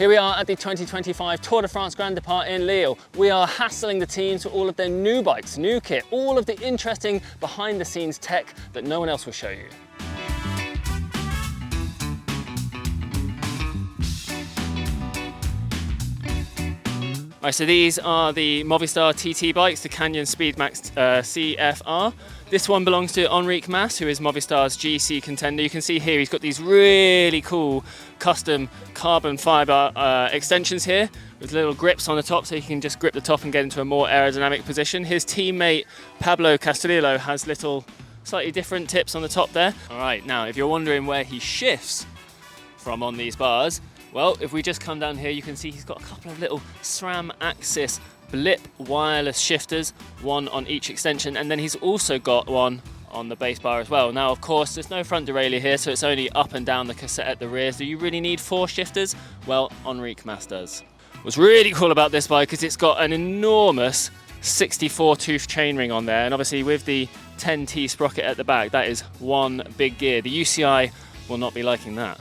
Here we are at the 2025 Tour de France Grand Départ in Lille. We are hassling the teams for all of their new bikes, new kit, all of the interesting behind the scenes tech that no one else will show you. Right, so these are the Movistar TT Bikes, the Canyon Speedmax CFR. This one belongs to Enric Mas, who is Movistar's GC contender. You can see here he's got these really cool custom carbon fibre extensions here with little grips on the top so you can just grip the top and get into a more aerodynamic position. His teammate Pablo Castillo has little slightly different tips on the top there. All right, now if you're wondering where he shifts from on these bars, well, if we just come down here, you can see he's got a couple of little SRAM Axis blip wireless shifters, one on each extension, and then he's also got one on the base bar as well. Now, of course, there's no front derailleur here, so it's only up and down the cassette at the rear. Do you really need 4 shifters? Well, Enric Mas does. What's really cool about this bike is it's got an enormous 64 tooth chainring on there, and obviously with the 10T sprocket at the back, that is one big gear. The UCI will not be liking that.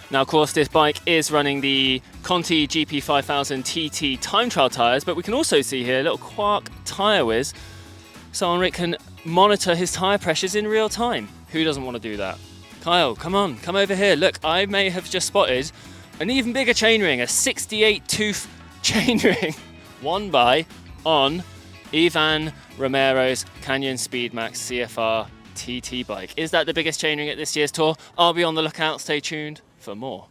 Now, of course, this bike is running the Conti GP5000 TT time trial tyres, but we can also see here a little Quark tyre whiz, so Enric can monitor his tyre pressures in real time. Who doesn't want to do that? Kyle, come on, come over here. Look, I may have just spotted an even bigger chainring, a 68 tooth chainring, won by on Ivan Romero's Canyon Speedmax CFR TT bike. Is that the biggest chainring at this year's tour? I'll be on the lookout, stay tuned for more.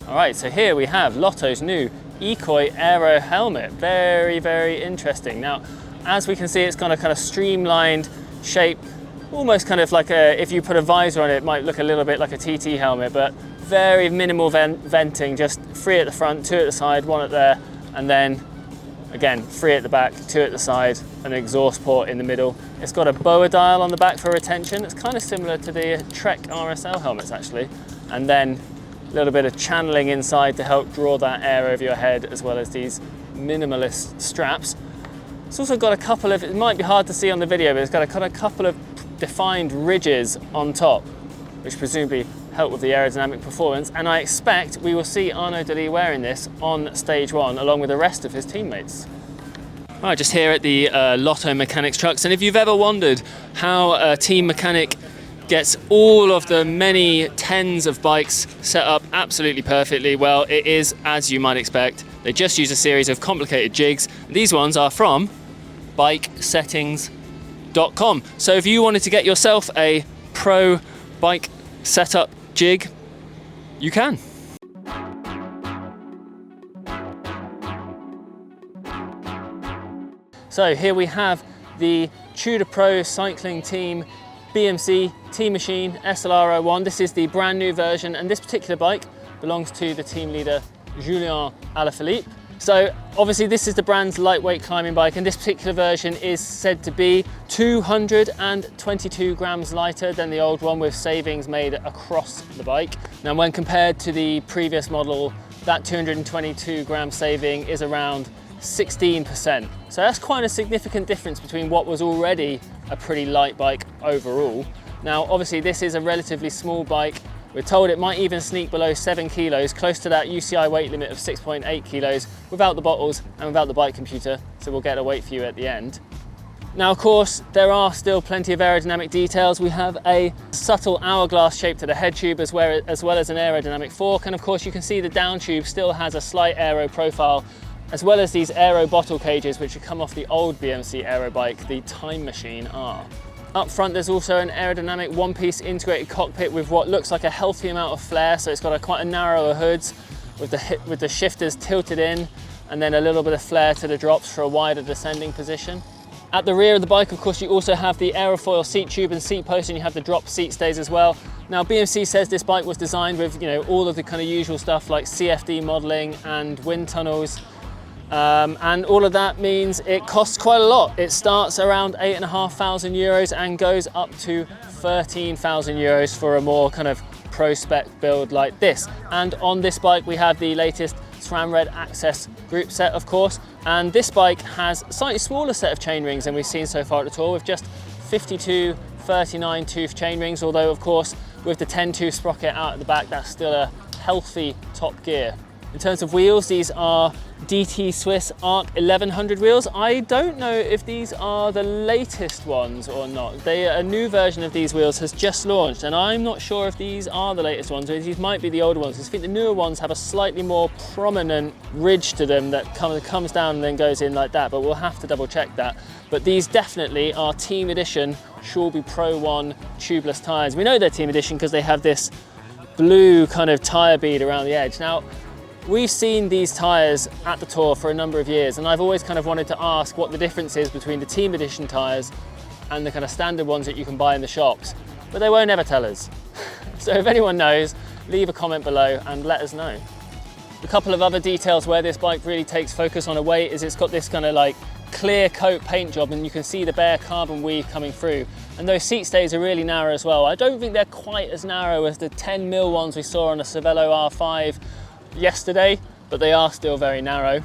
All right, so here we have Lotto's new Ekoi Aero helmet. Very, very interesting. Now, as we can see, it's got a kind of streamlined shape, almost kind of like if you put a visor on it, it might look a little bit like a TT helmet, but very minimal venting, just 3 at the front, 2 at the side, 1 at there, and then again, 3 at the back, 2 at the side, an exhaust port in the middle. It's got a BOA dial on the back for retention. It's kind of similar to the Trek RSL helmets actually. And then a little bit of channeling inside to help draw that air over your head, as well as these minimalist straps. It's also got a couple of, it might be hard to see on the video, but it's got a couple of defined ridges on top, which presumably help with the aerodynamic performance, and I expect we will see Arnaud Delis wearing this on stage 1 along with the rest of his teammates. All right, just here at the Lotto Mechanics trucks, and if you've ever wondered how a team mechanic gets all of the many tens of bikes set up absolutely perfectly, well, it is as you might expect. They just use a series of complicated jigs. These ones are from bikesettings.com. So if you wanted to get yourself a pro bike setup jig, you can. So here we have the Tudor Pro cycling team BMC Teammachine SLR 01. This is the brand new version, and this particular bike belongs to the team leader Julien Alaphilippe. So obviously this is the brand's lightweight climbing bike, and this particular version is said to be 222 grams lighter than the old one, with savings made across the bike. Now, when compared to the previous model, that 222 gram saving is around 16%. So that's quite a significant difference between what was already a pretty light bike overall. Now, obviously this is a relatively small bike. We're told it might even sneak below 7 kilos, close to that UCI weight limit of 6.8 kilos, without the bottles and without the bike computer, so we'll get a weight for you at the end. Now, of course, there are still plenty of aerodynamic details. We have a subtle hourglass shape to the head tube, as well as an aerodynamic fork, and of course you can see the down tube still has a slight aero profile, as well as these aero bottle cages which have come off the old BMC Aero bike, the Time Machine R. Up front, there's also an aerodynamic one-piece integrated cockpit with what looks like a healthy amount of flare, so it's got quite a narrower hood with the shifters tilted in, and then a little bit of flare to the drops for a wider descending position. At the rear of the bike, of course, you also have the aerofoil seat tube and seat post, and you have the drop seat stays as well. Now, BMC says this bike was designed with, all of the kind of usual stuff like CFD modelling and wind tunnels. And all of that means it costs quite a lot. It starts around €8,500 and goes up to €13,000 for a more kind of pro spec build like this. And on this bike we have the latest SRAM Red Access group set, of course, and this bike has a slightly smaller set of chainrings than we've seen so far at the Tour, with just 52 39 tooth chainrings, although of course with the 10 tooth sprocket out at the back, that's still a healthy top gear. In terms of wheels, these are DT Swiss Arc 1100 wheels. I don't know if these are the latest ones or not. A new version of these wheels has just launched, and I'm not sure if these are the latest ones or if these might be the older ones. I think the newer ones have a slightly more prominent ridge to them that comes down and then goes in like that, but we'll have to double check that. But these definitely are Team Edition Shawby Pro 1 tubeless tyres. We know they're Team Edition because they have this blue kind of tyre bead around the edge. Now, we've seen these tyres at the Tour for a number of years, and I've always kind of wanted to ask what the difference is between the Team Edition tyres and the kind of standard ones that you can buy in the shops, but they won't ever tell us. So if anyone knows, leave a comment below and let us know. A couple of other details where this bike really takes focus on a weight is it's got this kind of like clear coat paint job, and you can see the bare carbon weave coming through, and those seat stays are really narrow as well. I don't think they're quite as narrow as the 10mm ones we saw on a Cervélo R5 yesterday, but they are still very narrow.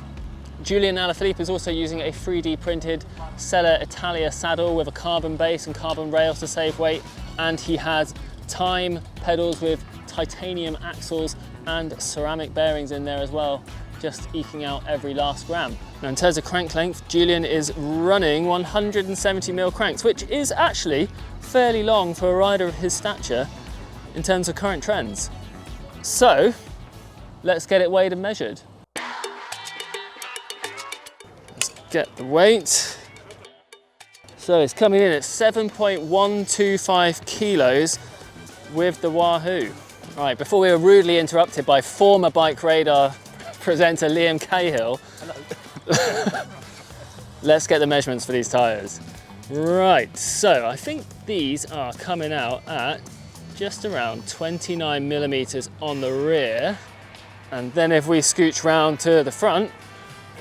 Julian Alaphilippe is also using a 3D printed Selle Italia saddle with a carbon base and carbon rails to save weight, and he has Time pedals with titanium axles and ceramic bearings in there as well, just eking out every last gram. Now in terms of crank length, Julian is running 170mm cranks, which is actually fairly long for a rider of his stature in terms of current trends. So let's get it weighed and measured. Let's get the weight. So it's coming in at 7.125 kilos with the Wahoo. Right, before we were rudely interrupted by former BikeRadar presenter Liam Cahill, let's get the measurements for these tyres. Right, so I think these are coming out at just around 29mm on the rear. And then if we scooch round to the front,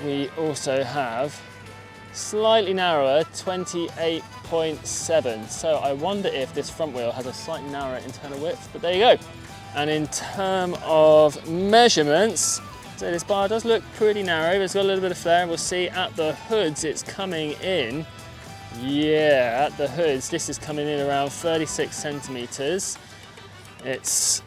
we also have slightly narrower 28.7. So I wonder if this front wheel has a slightly narrower internal width, but there you go. And in terms of measurements, so this bar does look pretty narrow, but it's got a little bit of flare. We'll see at the hoods it's coming in. Yeah, at the hoods, this is coming in around 36 centimeters. It's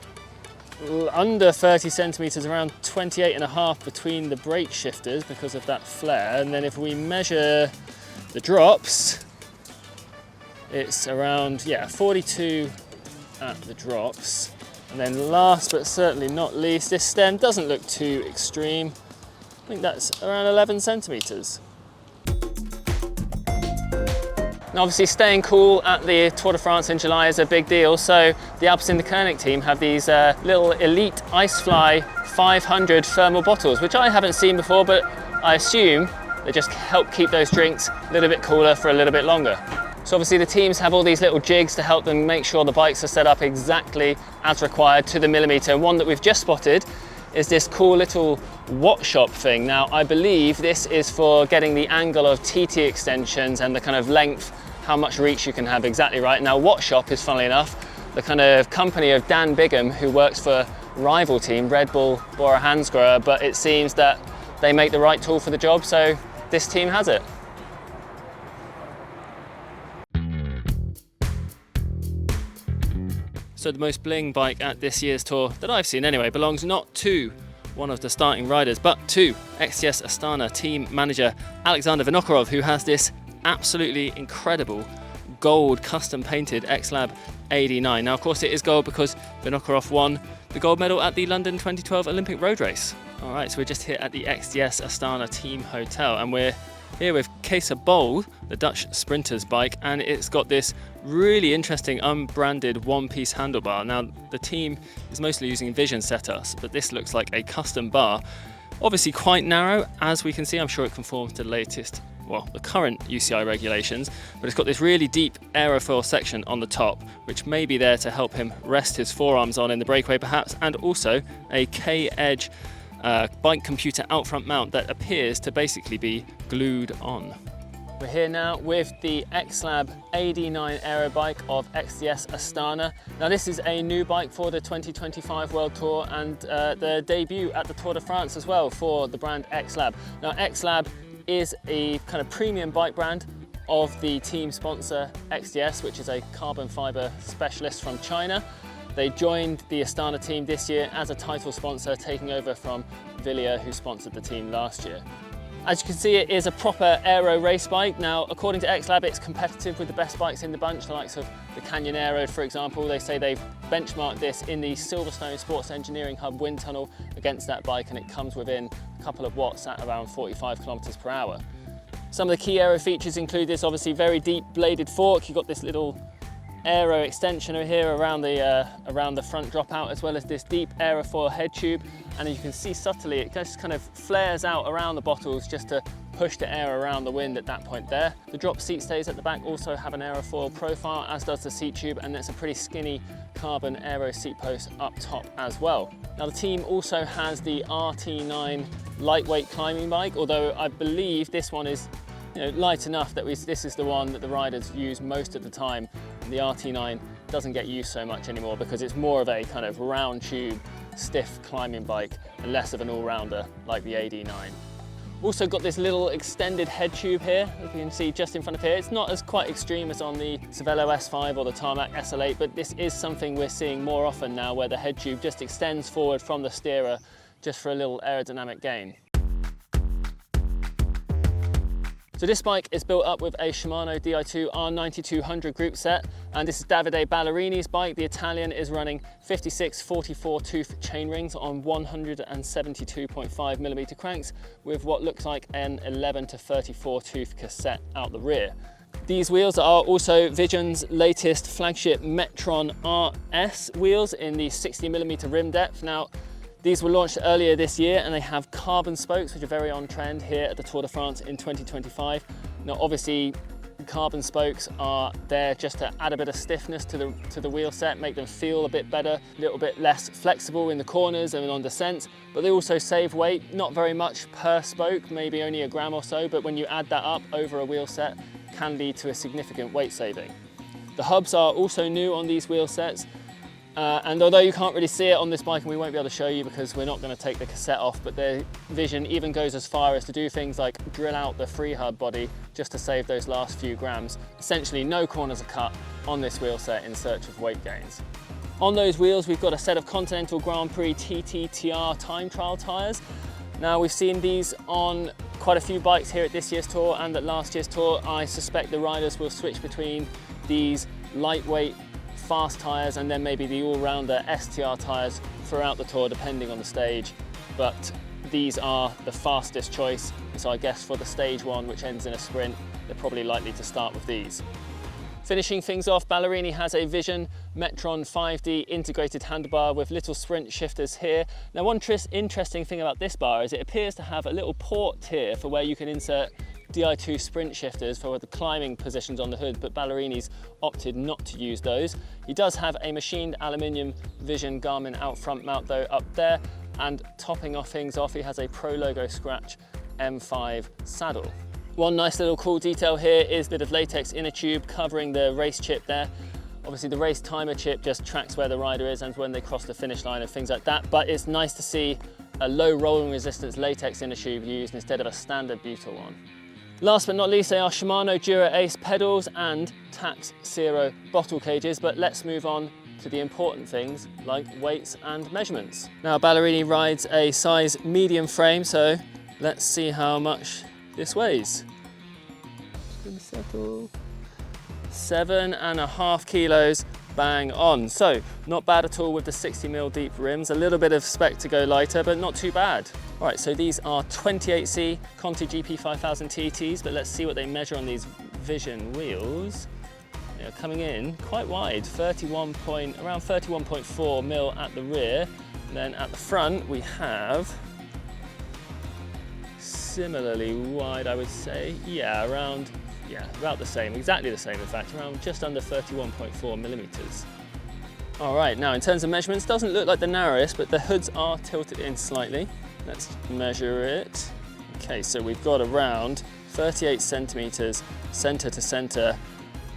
under 30 centimeters, around 28.5 between the brake shifters because of that flare. And then if we measure the drops, it's around 42 at the drops. And then last but certainly not least, this stem doesn't look too extreme. I think that's around 11 centimeters. Now obviously staying cool at the Tour de France in July is a big deal, so the Alpecin team have these little Elite Icefly 500 thermal bottles, which I haven't seen before, but I assume they just help keep those drinks a little bit cooler for a little bit longer. So obviously the teams have all these little jigs to help them make sure the bikes are set up exactly as required to the millimeter. And one that we've just spotted is this cool little watt shop thing. Now I believe this is for getting the angle of TT extensions and the kind of length, how much reach you can have exactly right. Now watt shop is, funnily enough, the kind of company of Dan Bigham, who works for rival team Red Bull Bora Hansgrohe, but it seems that they make the right tool for the job, so this team has it. So the most bling bike at this year's Tour, that I've seen anyway, belongs not to one of the starting riders, but to XTS Astana team manager Alexander Vinokurov, who has this absolutely incredible gold custom painted X-Lab 89. Now of course it is gold because Vinokurov won the gold medal at the London 2012 Olympic road race. All right, so we're just here at the XTS Astana team hotel, and we're here with Kesa Bold, the Dutch sprinter's bike, and it's got this really interesting unbranded one-piece handlebar. Now the team is mostly using Vision setups, but this looks like a custom bar. Obviously quite narrow, as we can see. I'm sure it conforms to the latest, well, the current UCI regulations, but it's got this really deep aerofoil section on the top, which may be there to help him rest his forearms on in the breakaway perhaps, and also a K-Edge bike computer out front mount that appears to basically be glued on. We're here now with the X-Lab 89 Aero bike of XTS Astana. Now this is a new bike for the 2025 World Tour and the debut at the Tour de France as well for the brand X-Lab. Now X-Lab is a kind of premium bike brand of the team sponsor XTS, which is a carbon fiber specialist from China. They joined the Astana team this year as a title sponsor, taking over from Villiers, who sponsored the team last year. As you can see, it is a proper aero race bike. Now, according to XLab, it's competitive with the best bikes in the bunch, the likes of the Canyon Aero, for example. They say they've benchmarked this in the Silverstone Sports Engineering Hub wind tunnel against that bike, and it comes within a couple of watts at around 45 kilometers per hour. Some of the key aero features include this obviously very deep bladed fork. You've got this little aero extension over here around the front dropout, as well as this deep aerofoil head tube. And you can see subtly, it just kind of flares out around the bottles just to push the air around the wind at that point there. The drop seat stays at the back also have an aerofoil profile, as does the seat tube, and it's a pretty skinny carbon aero seat post up top as well. Now the team also has the RT9 lightweight climbing bike, although I believe this one is light enough that this is the one that the riders use most of the time. The RT9 doesn't get used so much anymore because it's more of a kind of round tube, stiff climbing bike and less of an all-rounder like the AD9. Also got this little extended head tube here, as you can see just in front of here. It's not as quite extreme as on the Cervélo S5 or the Tarmac SL8, but this is something we're seeing more often now, where the head tube just extends forward from the steerer just for a little aerodynamic gain. So this bike is built up with a Shimano Di2 R9200 group set, and this is Davide Ballerini's bike. The Italian is running 56 44 tooth chain rings on 172.5mm cranks with what looks like an 11 to 34 tooth cassette out the rear. These wheels are also Vision's latest flagship Metron RS wheels in the 60mm rim depth. Now, these were launched earlier this year and they have carbon spokes, which are very on trend here at the Tour de France in 2025. Now obviously carbon spokes are there just to add a bit of stiffness to the wheel set, make them feel a bit better, a little bit less flexible in the corners and on descents, but they also save weight, not very much per spoke, maybe only a gram or so, but when you add that up over a wheel set, can lead to a significant weight saving. The hubs are also new on these wheel sets. And although you can't really see it on this bike, and we won't be able to show you because we're not going to take the cassette off, but the Vision even goes as far as to do things like drill out the free hub body just to save those last few grams. Essentially no corners are cut on this wheel set in search of weight gains. On those wheels we've got a set of Continental Grand Prix TTTR time trial tyres. Now we've seen these on quite a few bikes here at this year's Tour and at last year's Tour. I suspect the riders will switch between these lightweight fast tyres and then maybe the all-rounder STR tyres throughout the Tour depending on the stage, but these are the fastest choice, so I guess for the stage one, which ends in a sprint, they're probably likely to start with these. Finishing things off, Ballerini has a Vision Metron 5D integrated handlebar with little sprint shifters here. Now one interesting thing about this bar is it appears to have a little port here for where you can insert Di2 sprint shifters for the climbing positions on the hood, but Ballerini's opted not to use those. He does have a machined aluminium Vision Garmin out front mount though up there, and topping off things off, he has a Pro Logo Scratch M5 saddle. One nice little cool detail here is a bit of latex inner tube covering the race chip there. Obviously the race timer chip just tracks where the rider is and when they cross the finish line and things like that, but it's nice to see a low rolling resistance latex inner tube used instead of a standard butyl one. Last but not least, they are Shimano Dura Ace pedals and Tax Zero bottle cages, but let's move on to the important things like weights and measurements. Now Ballerini rides a size medium frame, so let's see how much this weighs. 7.5 kilos, bang on. So not bad at all with the 60mm deep rims, a little bit of spec to go lighter, but not too bad. All right, so these are 28C Conti GP5000 TTs, but let's see what they measure on these Vision wheels. They're coming in quite wide, around 31.4 mil at the rear. And then at the front, we have similarly wide, I would say. About the same, exactly the same in fact, around just under 31.4 millimeters. All right, now in terms of measurements, doesn't look like the narrowest, but the hoods are tilted in slightly. Let's measure it. Okay, so we've got around 38 centimeters center to center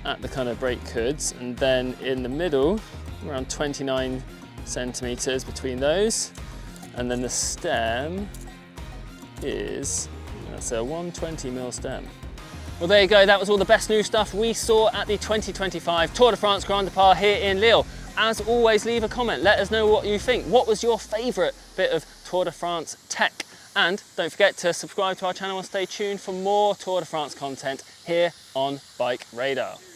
at the kind of brake hoods, and then in the middle, around 29 centimeters between those, and then the stem is, that's a 120mm stem. Well, there you go, that was all the best new stuff we saw at the 2025 Tour de France Grand Départ here in Lille. As always, leave a comment, let us know what you think. What was your favourite bit of Tour de France tech? And don't forget to subscribe to our channel and stay tuned for more Tour de France content here on BikeRadar.